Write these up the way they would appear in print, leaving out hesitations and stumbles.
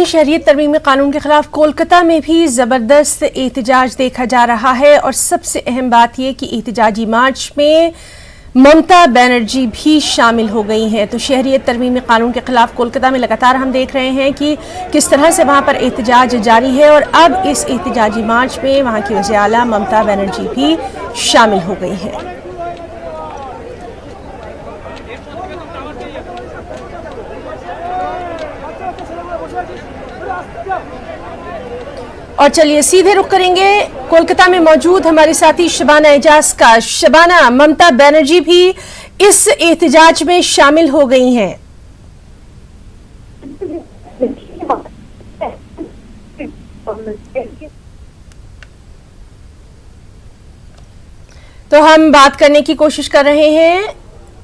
वहीं शहरियत तरमीमी कानून के खिलाफ कोलकाता में भी जबरदस्त एहतजाज देखा जा रहा है और सबसे अहम बात यह कि एहतजाजी मार्च में ममता बनर्जी भी शामिल हो गई हैं। तो शहरियत तरमीमी कानून के खिलाफ कोलकाता में लगातार हम देख रहे हैं कि किस तरह से वहां पर एहतजाज जारी है और अब इस एहतजाजी मार्च में वहां की वज़ीर आला ममता बनर्जी भी शामिल हो गई हैं। और चलिए सीधे रुख करेंगे कोलकाता में मौजूद हमारे साथी शबाना एजाज का। शबाना, ममता बनर्जी भी इस एहतजाज में शामिल हो गई हैं। तो हम बात करने की कोशिश कर रहे हैं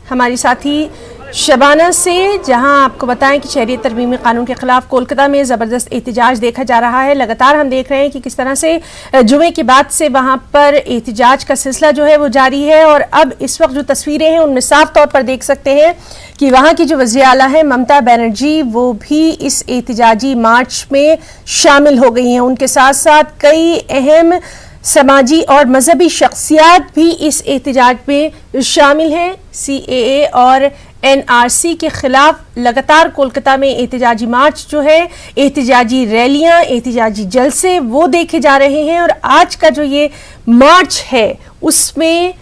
हमारी साथी शबाना से, जहां आपको बताएं कि शहरियत तरमीमी कानून के खिलाफ कोलकाता में ज़बरदस्त एहतजाज देखा जा रहा है। लगातार हम देख रहे हैं कि किस तरह से जुमे के बाद से वहां पर एहतजाज का सिलसिला जो है वो जारी है और अब इस वक्त जो तस्वीरें हैं उनमें साफ तौर पर देख सकते हैं कि वहां की जो वज़ीर आला है ममता बनर्जी वो भी इस एहतजाजी मार्च में शामिल हो गई हैं। उनके साथ साथ कई अहम समाजी और मजहबी शख्सियात भी इस एहतजाज में शामिल हैं। CAA और NRC के खिलाफ लगातार कोलकाता में एहतजाजी मार्च जो है, एहतजाजी रैलियां, एहतजाजी जलसे वो देखे जा रहे हैं और आज का जो ये मार्च है उसमें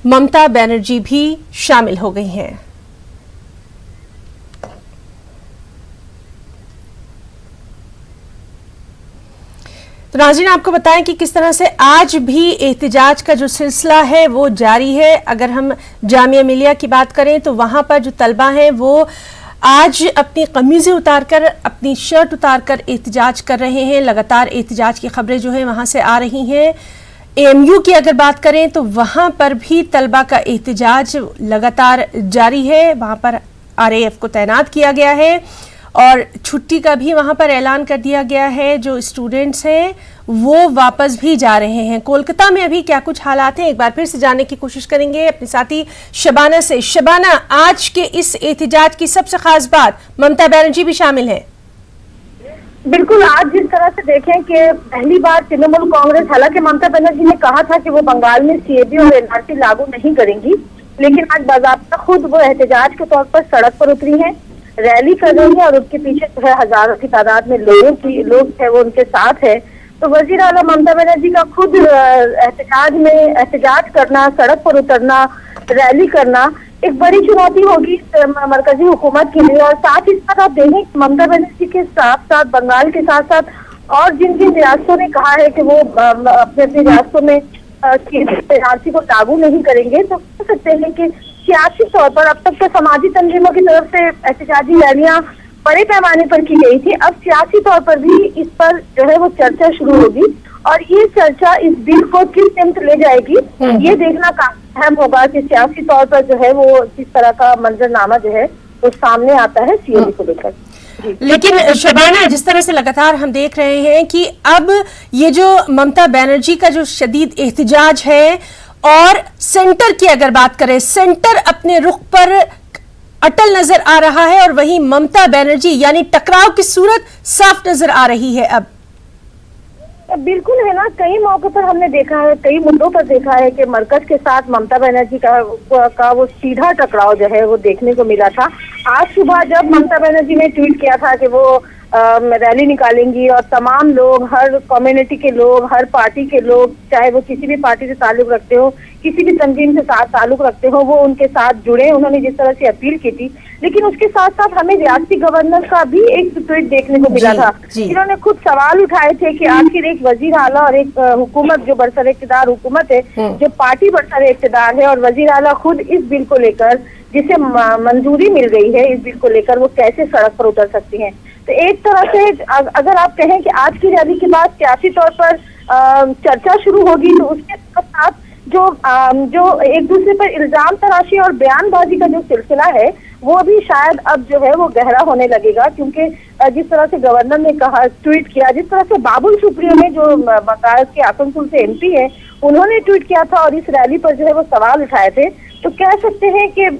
ममता बनर्जी भी शामिल हो गई हैं। तो नाज़रीन आपको बताएं कि किस तरह से आज भी एहतजाज का जो सिलसिला है वो जारी है। अगर हम जामिया मिलिया की बात करें तो वहां पर जो तलबा हैं वो आज अपनी कमीज़ें उतारकर, अपनी शर्ट उतारकर एहतजाज कर रहे हैं। लगातार एहतजाज की खबरें जो है वहां से आ रही हैं। AMU की अगर बात करें तो वहां पर भी तलबा का एहतजाज लगातार जारी है। वहां पर RAF को तैनात किया गया है और छुट्टी का भी वहां पर ऐलान कर दिया गया है। जो स्टूडेंट्स हैं वो वापस भी जा रहे हैं। कोलकाता में अभी क्या कुछ हालात हैं, एक बार फिर से जानने की कोशिश करेंगे अपने साथी शबाना से। शबाना, आज के इस एहतजाज की सबसे खास बात, ममता बनर्जी भी शामिल है। बिल्कुल, आज जिस तरह से देखें कि पहली बार तृणमूल कांग्रेस, हालांकि ममता बनर्जी ने कहा था कि वो बंगाल में CAB और NRC लागू नहीं करेंगी, लेकिन आज बाकायदा खुद वो एहतजाज के तौर पर सड़क पर उतरी हैं, रैली कर रही है और उसके पीछे जो है हजारों की तादाद में लोग है वो उनके साथ है। तो वज़ीर आला ममता बनर्जी का खुद एहतजाज करना, सड़क पर उतरना, रैली करना एक बड़ी चुनौती होगी मरकजी हुकूमत के लिए। और साथ ही साथ आप देखें ममता बनर्जी के साथ साथ बंगाल के साथ साथ और जिन जिन रियासतों ने कहा है कि वो अपने रियासतों में NRC को लागू नहीं करेंगे, तो कह सकते हैं कि सियासी तौर पर अब तक तो समाजी तंजीमों की तरफ से एहतजाजी रैलियां बड़े पैमाने पर की गई थी। अब सियासी तौर पर भी इस पर जो है वो चर्चा शुरू होगी और ये चर्चा इस बिल को किस सिमत ले जाएगी ये देखना काफी अहम होगा कि सियासी तौर पर जो है वो किस तरह का मंजरनामा जो है वो सामने आता है CAB को लेकर। लेकिन शबाना, जिस तरह से लगातार हम देख रहे हैं कि अब ये जो ममता बनर्जी का जो शदीद एहतजाज है और सेंटर की अगर बात करें, सेंटर अपने रुख पर अटल नजर आ रहा है और वहीं ममता बनर्जी यानी टकराव की सूरत साफ नजर आ रही है। अब बिल्कुल है ना, कई मौकों पर हमने देखा है, कई मुद्दों पर देखा है कि मरकज के साथ ममता बनर्जी का वो सीधा टकराव जो है वो देखने को मिला था। आज सुबह जब ममता बनर्जी ने ट्वीट किया था कि वो रैली निकालेंगी और तमाम लोग, हर कम्युनिटी के लोग, हर पार्टी के लोग, चाहे वो किसी भी पार्टी से ताल्लुक रखते हो, किसी भी तंजीम से साथ ताल्लुक रखते हो, वो उनके साथ जुड़े, उन्होंने जिस तरह से अपील की थी। लेकिन उसके साथ साथ हमें रियासती गवर्नर का भी एक ट्वीट देखने को मिला था, जिन्होंने खुद सवाल उठाए थे कि आखिर एक वजीर आला और एक हुकूमत जो बरसर इक़्तिदार हुकूमत है, जो पार्टी बरसर इक़्तिदार है, और वजीर आला खुद इस बिल को लेकर, जिसे मंजूरी मिल गई है इस बिल को लेकर, वो कैसे सड़क पर उतर सकती हैं। तो एक तरह से अगर आप कहें कि आज की रैली के बाद सियासी तौर पर चर्चा शुरू होगी, तो उसके साथ जो एक दूसरे पर इल्जाम तराशी और बयानबाजी का जो सिलसिला है वो भी शायद अब जो है वो गहरा होने लगेगा, क्योंकि जिस तरह से गवर्नर ने कहा, ट्वीट किया, जिस तरह से बाबुल सुप्रियो ने जो बकायत के आसनसोल से MP है, उन्होंने ट्वीट किया था और इस रैली पर जो है वो सवाल उठाए थे, तो कह सकते हैं कि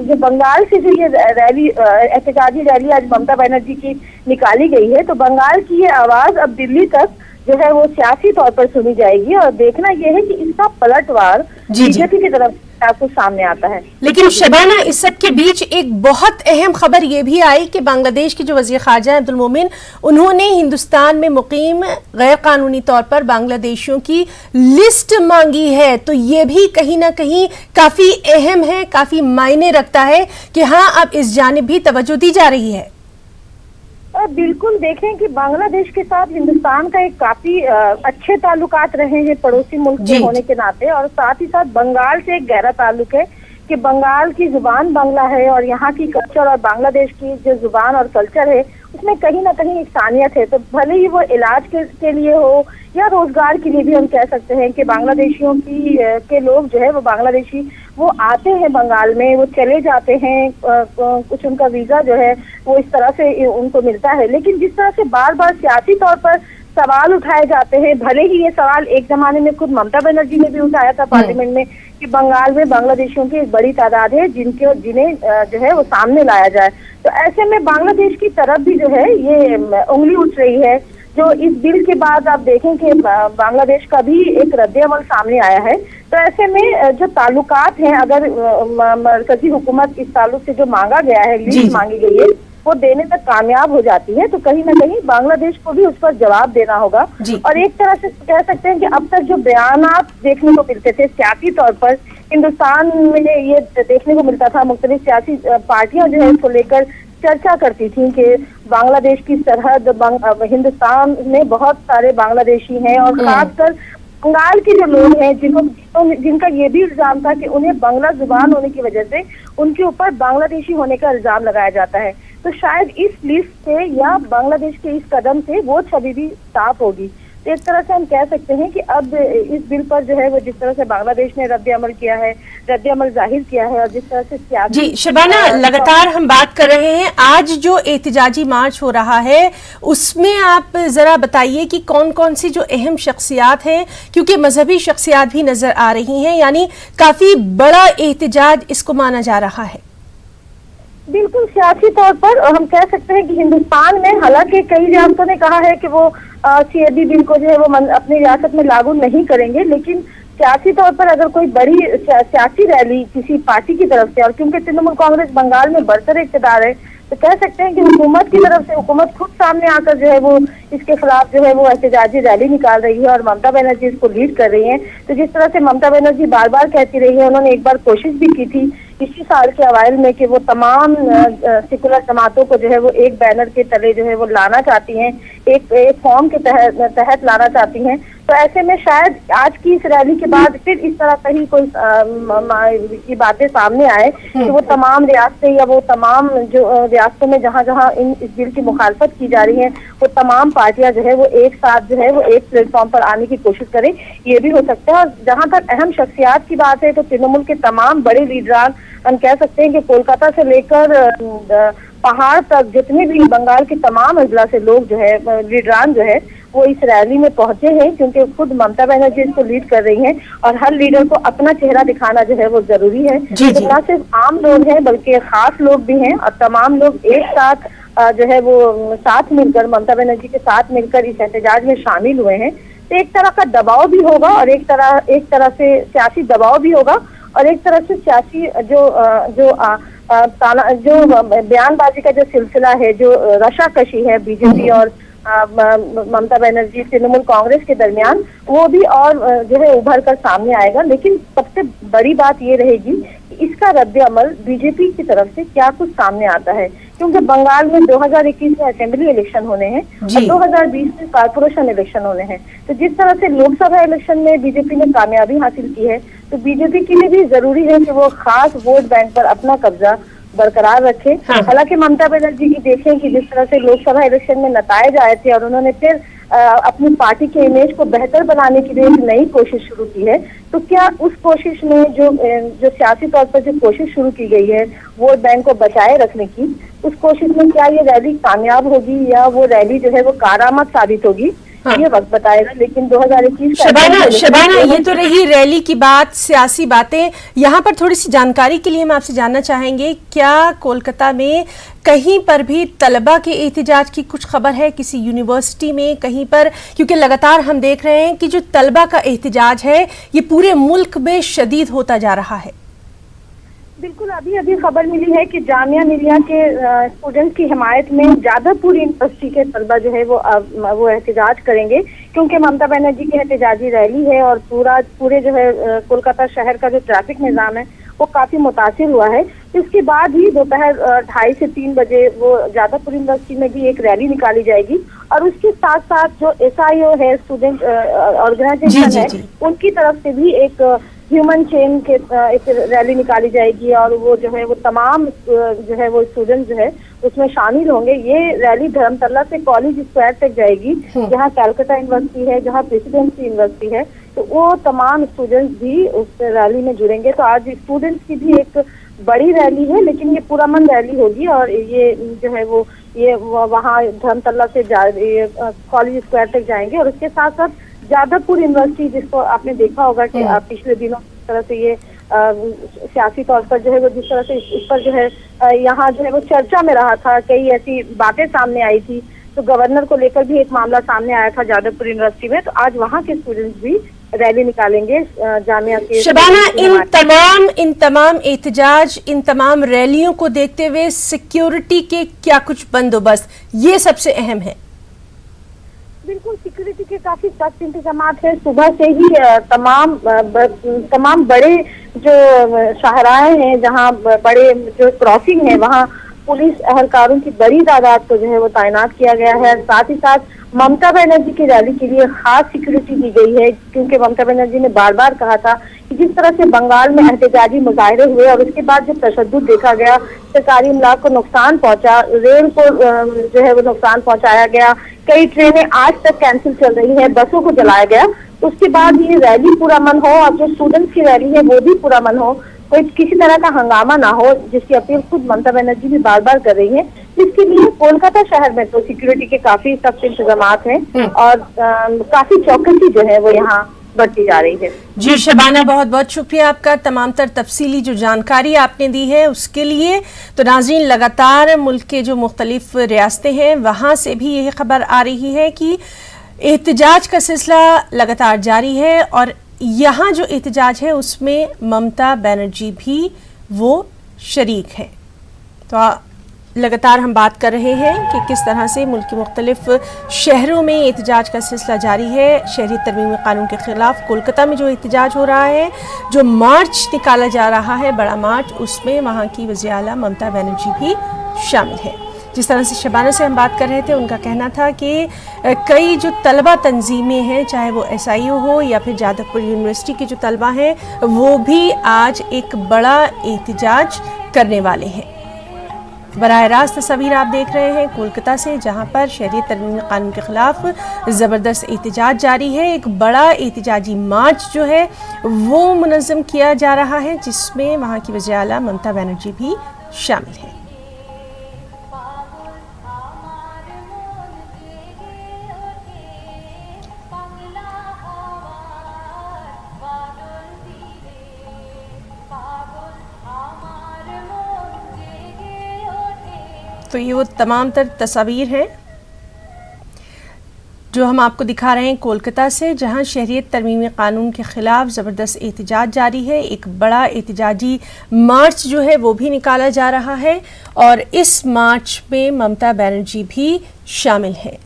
जो बंगाल से जो ये रैली एहतजाजी रैली आज ममता बनर्जी की निकाली गई है, तो बंगाल की ये आवाज अब दिल्ली तक जो है वो सियासी तौर पर सुनी जाएगी और देखना यह है कि इसका पलटवार बीजेपी की तरफ आपको सामने आता है। लेकिन शबाना, इस सब के बीच एक बहुत अहम खबर ये भी आई कि बांग्लादेश के जो वजीर खारजा अब्दुल मोमिन, उन्होंने हिंदुस्तान में मुकीम गैर कानूनी तौर पर बांग्लादेशियों की लिस्ट मांगी है। तो ये भी कहीं ना कहीं काफी अहम है, काफी मायने रखता है कि हाँ, अब इस जानिब भी तवज्जो दी जा रही है। बिल्कुल, देखें कि बांग्लादेश के साथ हिंदुस्तान का एक काफी अच्छे ताल्लुकात रहे हैं पड़ोसी मुल्क के होने के नाते, और साथ ही साथ बंगाल से एक गहरा ताल्लुक है कि बंगाल की जुबान बांग्ला है और यहाँ की कल्चर और बांग्लादेश की जो जुबान और कल्चर है उसमें कहीं ना कहीं एक सानियत है। तो भले ही वो इलाज के लिए हो या रोजगार के लिए भी हम कह सकते हैं कि बांग्लादेशियों के लोग जो है वो बांग्लादेशी वो आते हैं बंगाल में, वो चले जाते हैं, कुछ उनका वीजा जो है वो इस तरह से उनको मिलता है। लेकिन जिस तरह से बार बार सियासी तौर पर सवाल उठाए जाते हैं, भले ही ये सवाल एक जमाने में खुद ममता बनर्जी ने भी उठाया था पार्लियामेंट में कि बंगाल में बांग्लादेशियों की एक बड़ी तादाद है जिन्हें जो है वो सामने लाया जाए, तो ऐसे में बांग्लादेश की तरफ भी जो है ये उंगली उठ रही है। जो इस बिल के बाद आप देखें कि बांग्लादेश का भी एक रद्द-ए-अमल सामने आया है, तो ऐसे में जो ताल्लुकात हैं, अगर मरकजी हुकूमत इस ताल्लुक से जो मांगा गया है, लिस्ट मांगी गई है, वो देने तक कामयाब हो जाती है, तो कहीं ना कहीं बांग्लादेश को भी उस पर जवाब देना होगा। और एक तरह से कह सकते हैं कि अब तक जो बयानात देखने को मिलते थे सियासी तौर पर हिंदुस्तान में, ये देखने को मिलता था मुख्तलिफ सियासी पार्टियां जो है इसको लेकर चर्चा करती थी कि बांग्लादेश की सरहद हिंदुस्तान में बहुत सारे बांग्लादेशी हैं, और खासकर बंगाल के जो लोग हैं जिनका ये भी इल्जाम था कि उन्हें बांग्ला जुबान होने की वजह से उनके ऊपर बांग्लादेशी होने का इल्जाम लगाया जाता है। तो शायद इस लिस्ट से या बांग्लादेश के इस कदम से वो छवि भी साफ होगी। तो एक तरह से हम कह सकते हैं कि अब इस बिल पर जो है वो जिस तरह से बांग्लादेश ने रद्द-ए-अमल किया है, रद्द-ए-अमल जाहिर किया है, और जिस तरह से जी शबाना, लगातार हम बात कर रहे हैं, आज जो एहतजाजी मार्च हो रहा है उसमें आप जरा बताइए कि कौन कौन सी जो अहम शख्सियात हैं, क्योंकि मजहबी शख्सियात भी नजर आ रही हैं, यानी काफी बड़ा एहतजाज इसको माना जा रहा है। बिल्कुल, सियासी तौर पर हम कह सकते हैं कि हिंदुस्तान में हालांकि कई रियासतों ने कहा है कि वो सीएबी बिल को जो है वो अपनी रियासत में लागू नहीं करेंगे, लेकिन सियासी तौर पर अगर कोई बड़ी सियासी रैली किसी पार्टी की तरफ से, और क्योंकि तृणमूल कांग्रेस बंगाल में बरतर इक़्तिदार है, तो कह सकते हैं कि हुकूमत की तरफ से हुकूमत खुद सामने आकर जो है वो इसके खिलाफ जो है वो एहतजाजी रैली निकाल रही है और ममता बनर्जी इसको लीड कर रही हैं। तो जिस तरह से ममता बनर्जी बार बार कहती रही है, उन्होंने एक बार कोशिश भी की थी इसी साल के अवाइल में कि वो तमाम सेकुलर जमातों को जो है वो एक बैनर के तले जो है वो लाना चाहती हैं, एक फॉर्म के तहत लाना चाहती हैं। तो ऐसे में शायद आज की इस रैली के बाद फिर इस तरह कहीं कोई की बातें सामने आए कि वो तमाम रियासतें या वो तमाम जो रियासतों में जहाँ जहाँ इस बिल की मुखालफत की जा रही है, वो तमाम पार्टियां जो है वो एक साथ जो है वो एक प्लेटफॉर्म पर आने की कोशिश करें, ये भी हो सकता है। और जहाँ तक अहम शख्सियात की बात है, तो तृणमूल के तमाम बड़े लीडरान, हम कह सकते हैं कि कोलकाता से लेकर पहाड़ तक जितने भी बंगाल के तमाम अजला से लोग जो है लीडरान जो है वो इस रैली में पहुंचे हैं, क्योंकि खुद ममता बनर्जी इसको लीड कर रही हैं और हर लीडर को अपना चेहरा दिखाना जो है वो जरूरी है। तो ना सिर्फ आम लोग हैं बल्कि खास लोग भी हैं, और तमाम लोग एक साथ जो है वो साथ मिलकर ममता बनर्जी के साथ मिलकर इस एहतजाज में शामिल हुए हैं। तो एक तरह का दबाव भी होगा और एक तरह से सियासी दबाव भी होगा, और एक तरह से सियासी जो बयानबाजी का जो सिलसिला है, जो रशाकशी है बीजेपी और ममता बनर्जी तृणमूल कांग्रेस के दरमियान, वो भी और जो है उभर कर सामने आएगा। लेकिन सबसे बड़ी बात ये रहेगी कि इसका रद्द-ए-अमल बीजेपी की तरफ से क्या कुछ सामने आता है, क्योंकि बंगाल में 2021 में असेंबली इलेक्शन होने हैं और 2020 में कारपोरेशन इलेक्शन होने हैं। तो जिस तरह से लोकसभा इलेक्शन में बीजेपी ने कामयाबी हासिल की है, तो बीजेपी के लिए भी जरूरी है कि वो खास वोट बैंक पर अपना कब्जा बरकरार रखे। हालांकि ममता बनर्जी की देखें कि जिस तरह से लोकसभा इलेक्शन में नताए आए थे और उन्होंने फिर अपनी पार्टी के इमेज को बेहतर बनाने के लिए एक नई कोशिश शुरू की है, तो क्या उस कोशिश में जो सियासी तौर पर जो कोशिश शुरू की गई है वोट बैंक को बचाए रखने की, उस कोशिश में क्या ये रैली कामयाब होगी या वो रैली जो है वो कारामद साबित होगी, हाँ। ये वक्त बताएगा। लेकिन 2021 का शबाना ये तो रही रैली की बात, सियासी बातें। यहाँ पर थोड़ी सी जानकारी के लिए हम आपसे जानना चाहेंगे, क्या कोलकाता में कहीं पर भी तलबा के एहतिजाज की कुछ खबर है, किसी यूनिवर्सिटी में कहीं पर? क्योंकि लगातार हम देख रहे हैं कि जो तलबा का एहतिजाज है ये पूरे मुल्क में शदीद होता जा रहा है। बिल्कुल, अभी अभी खबर मिली है कि जामिया मिलिया के स्टूडेंट्स की हिमायत में जादवपुर यूनिवर्सिटी के तलबा जो है वो एहतिजाज करेंगे, क्योंकि ममता बनर्जी की एहतिजाजी रैली है और पूरे जो है कोलकाता शहर का जो ट्रैफिक निज़ाम है वो काफी मुतासिर हुआ है। इसके बाद ही दोपहर 2:30 से 3 बजे वो जादवपुर यूनिवर्सिटी में भी एक रैली निकाली जाएगी और उसके साथ साथ जो SIO है, स्टूडेंट ऑर्गेनाइजेशन है, उनकी तरफ से भी एक ह्यूमन चेन के एक रैली निकाली जाएगी और वो जो है वो तमाम जो है वो स्टूडेंट जो है उसमें शामिल होंगे। ये रैली धर्मतला से कॉलेज स्क्वायर तक जाएगी, जहाँ कलकत्ता यूनिवर्सिटी है, जहाँ प्रेसिडेंसी यूनिवर्सिटी है, तो वो तमाम स्टूडेंट्स भी उस रैली में जुड़ेंगे। तो आज स्टूडेंट्स की भी एक बड़ी रैली है, लेकिन ये पुरअमन रैली होगी और ये जो है वो ये वहाँ धर्मतला से कॉलेज स्क्वायर तक जाएंगे। और उसके साथ साथ जादवपुर यूनिवर्सिटी, जिसको आपने देखा होगा कि पिछले दिनों जिस तरह से ये सियासी तौर पर जो है वो जिस तरह से इस पर जो है यहाँ जो है वो चर्चा में रहा था, कई ऐसी बातें सामने आई थी, तो गवर्नर को लेकर भी एक मामला सामने आया था जादवपुर यूनिवर्सिटी में। तो आज वहाँ के स्टूडेंट्स भी रैली निकालेंगे जामिया के। शबाना, इन तमाम एहतिजाज, इन तमाम रैलियों को देखते हुए सिक्योरिटी के क्या कुछ बंदोबस्त, ये सबसे अहम है? बिल्कुल, सिक्योरिटी के काफी सख्त इंतजाम है। सुबह से ही तमाम बड़े जो शाहराएं हैं, जहाँ बड़े जो क्रॉसिंग है, वहाँ पुलिस एहलकारों की बड़ी तादाद को जो है वो तैनात किया गया है। साथ ही साथ ममता बनर्जी की रैली के लिए खास सिक्योरिटी दी गई है, क्योंकि ममता बनर्जी ने बार बार कहा था कि जिस तरह से बंगाल में एहतजाजी मुजाहरे हुए और उसके बाद जो तशद्दुद देखा गया, सरकारी इमलाक को नुकसान पहुंचा, रेल को जो है वो नुकसान पहुंचाया गया, कई ट्रेनें आज तक कैंसिल चल रही है, बसों को जलाया गया, उसके बाद ये रैली पुरअमन हो और जो स्टूडेंट्स की रैली है वो भी पुरअमन हो, कोई किसी तरह का हंगामा ना हो, जिसकी अपील खुद ममता बनर्जी भी बार बार कर रही है। इसके लिए कोलकाता शहर में तो सिक्योरिटी के काफी सख्त इंतजाम हैं और काफी चौकसी जो है वो यहाँ बढ़ती जा रही है। जी शबाना, बहुत बहुत शुक्रिया आपका, तमाम तर तफसीली जो जानकारी आपने दी है उसके लिए। तो नाज़रीन, लगातार मुल्क के जो मुख्तलिफ रियासतें हैं वहाँ से भी यही खबर आ रही है कि एहतजाज का सिलसिला लगातार जारी है और यहाँ जो एहतजाज है उसमें ममता बनर्जी भी वो शरीक है। तो लगातार हम बात कर रहे हैं कि किस तरह से मुल्क के मुख्तलिफ शहरों में एहतजाज का सिलसिला जारी है। शहरी तरमीमी कानून के ख़िलाफ़ कोलकाता में जो एहतजाज हो रहा है, जो मार्च निकाला जा रहा है, बड़ा मार्च, उसमें वहाँ की वज़ीर आला ममता बनर्जी भी शामिल है। जिस तरह से शबाना से हम बात कर रहे थे, उनका कहना था कि कई जो तलबा तंजीमें हैं, चाहे वो SIO हो या फिर जादवपुर यूनिवर्सिटी के जो तलबा हैं, वो भी आज एक बड़ा एहतजाज करने वाले हैं। बराह रास्त तस्वीर आप देख रहे हैं कोलकाता से, जहां पर शहरियत तरमीमी कानून के खिलाफ ज़बरदस्त एहतजाज जारी है। एक बड़ा एहतजाजी मार्च जो है वो मुनज़्ज़म किया जा रहा है, जिसमें वहाँ की वज़ीर आला ममता बनर्जी भी शामिल है। तो ये वो तमाम तर तस्वीर हैं जो हम आपको दिखा रहे हैं कोलकाता से, जहां शहरियत तरमीमी कानून के ख़िलाफ़ ज़बरदस्त एहतजाज जारी है। एक बड़ा एहतजाजी मार्च जो है वो भी निकाला जा रहा है और इस मार्च में ममता बनर्जी भी शामिल है।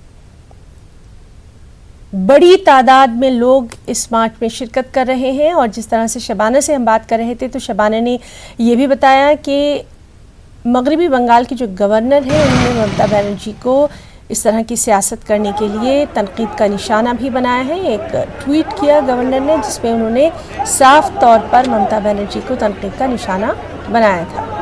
बड़ी तादाद में लोग इस मार्च में शिरकत कर रहे हैं और जिस तरह से शबाना से हम बात कर रहे थे, तो शबाना ने ये भी बताया कि मगरबी बंगाल के जो गवर्नर हैं उन्होंने ममता बनर्जी को इस तरह की सियासत करने के लिए तनकीद का निशाना भी बनाया है। एक ट्वीट किया गवर्नर ने जिसमें उन्होंने साफ तौर पर ममता बनर्जी को तनकीद का निशाना बनाया था।